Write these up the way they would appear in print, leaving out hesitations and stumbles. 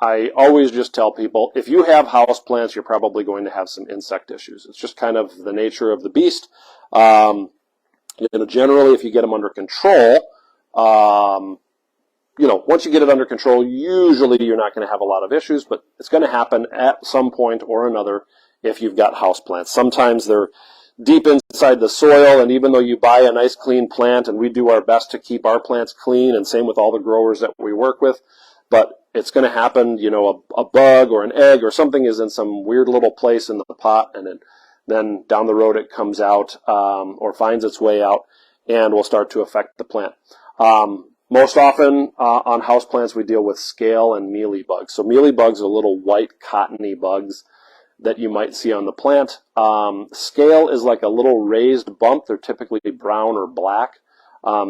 I always just tell people, if you have houseplants, you're probably going to have some insect issues. It's just kind of the nature of the beast. Generally, if you get them under control, once you get it under control, usually you're not going to have a lot of issues, but it's going to happen at some point or another if you've got houseplants. Sometimes they're deep inside the soil, and even though you buy a nice clean plant, and we do our best to keep our plants clean, and same with all the growers that we work with, but it's going to happen, a bug or an egg or something is in some weird little place in the pot, and then down the road it comes out or finds its way out and will start to affect the plant. Most often on houseplants we deal with scale and mealybugs. So mealybugs are little white cottony bugs that you might see on the plant. Scale is like a little raised bump. They're typically brown or black.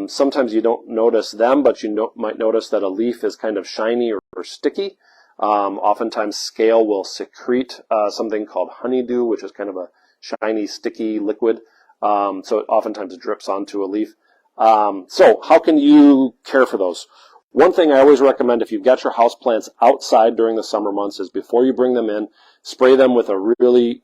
Sometimes you don't notice them, but you might notice that a leaf is kind of shiny or sticky. Oftentimes scale will secrete something called honeydew, which is kind of a shiny, sticky liquid. So it oftentimes drips onto a leaf. So how can you care for those? One thing I always recommend if you've got your houseplants outside during the summer months is before you bring them in, spray them with a really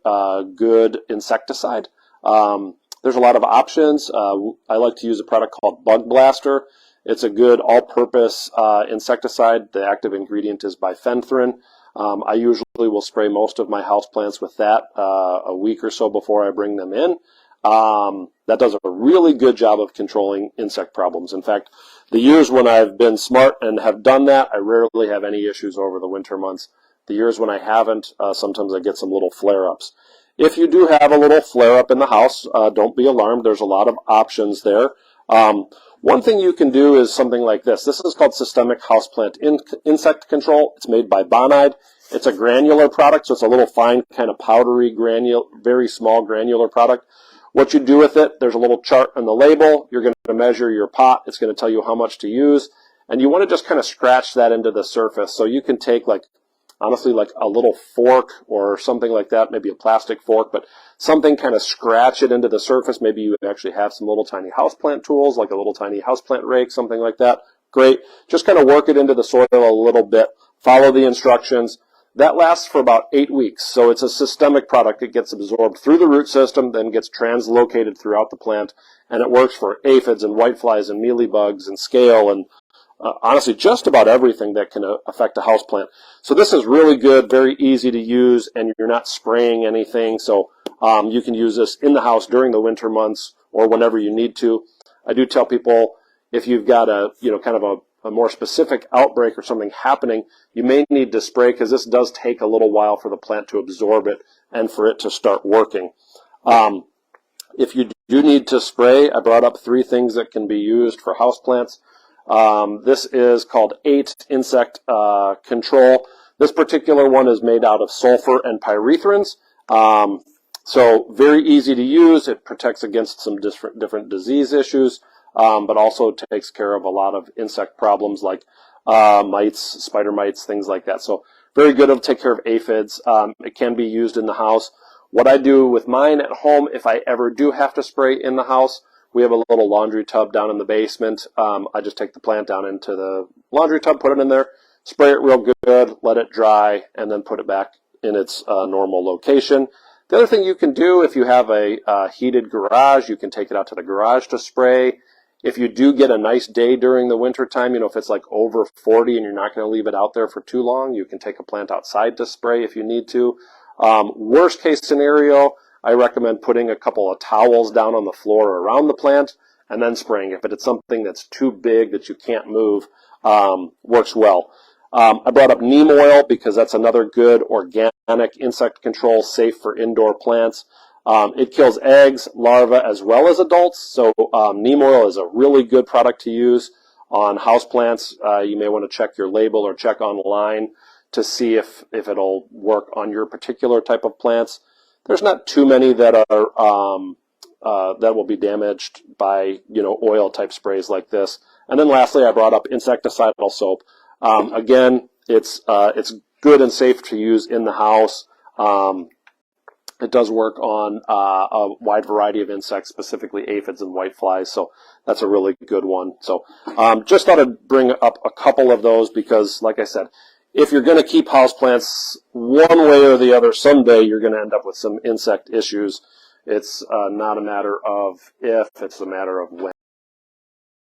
good insecticide. There's a lot of options. I like to use a product called Bug Blaster. It's a good all-purpose insecticide. The active ingredient is bifenthrin. I usually will spray most of my houseplants with that a week or so before I bring them in. That does a really good job of controlling insect problems. In fact, the years when I've been smart and have done that, I rarely have any issues over the winter months. The years when I haven't, sometimes I get some little flare-ups. If you do have a little flare-up in the house, don't be alarmed. There's a lot of options there. One thing you can do is something like this. This is called systemic houseplant insect control. It's made by Bonide. It's a granular product, so it's a little fine, kind of powdery, very small granular product. What you do with it, there's a little chart on the label. You're going to measure your pot. It's going to tell you how much to use. And you want to just kind of scratch that into the surface. So you can take honestly like a little fork or something like that, maybe a plastic fork, but something kind of scratch it into the surface. Maybe you actually have some little tiny houseplant tools, like a little tiny houseplant rake, something like that. Great. Just kind of work it into the soil a little bit. Follow the instructions. That lasts for about 8 weeks. So it's a systemic product. It gets absorbed through the root system, then gets translocated throughout the plant, and it works for aphids and whiteflies and mealybugs and scale and honestly just about everything that can affect a houseplant. So this is really good, very easy to use, and you're not spraying anything. So you can use this in the house during the winter months or whenever you need to. I do tell people if you've got kind of a more specific outbreak or something happening, you may need to spray because this does take a little while for the plant to absorb it and for it to start working. If you do need to spray, I brought up 3 things that can be used for houseplants. This is called 8 Insect Control. This particular one is made out of sulfur and pyrethrins. So very easy to use. It protects against some different disease issues. But also takes care of a lot of insect problems like mites, spider mites, things like that. So very good. It'll take care of aphids. It can be used in the house. What I do with mine at home, if I ever do have to spray in the house, we have a little laundry tub down in the basement. I just take the plant down into the laundry tub, put it in there, spray it real good, let it dry, and then put it back in its normal location. The other thing you can do, if you have a heated garage, you can take it out to the garage to spray. If you do get a nice day during the winter time, if it's like over 40 and you're not going to leave it out there for too long, you can take a plant outside to spray if you need to. Worst case scenario, I recommend putting a couple of towels down on the floor around the plant and then spraying it. But it's something that's too big that you can't move, works well. I brought up neem oil because that's another good organic insect control, safe for indoor plants. It kills eggs, larvae, as well as adults. So neem oil is a really good product to use on houseplants. You may want to check your label or check online to see if it'll work on your particular type of plants. There's not too many that are that will be damaged by oil type sprays like this. And then lastly, I brought up insecticidal soap. Again, it's good and safe to use in the house. It does work on a wide variety of insects, specifically aphids and whiteflies, so that's a really good one. So just thought I'd bring up a couple of those because, like I said, if you're going to keep houseplants one way or the other, someday you're going to end up with some insect issues. It's not a matter of if, it's a matter of when.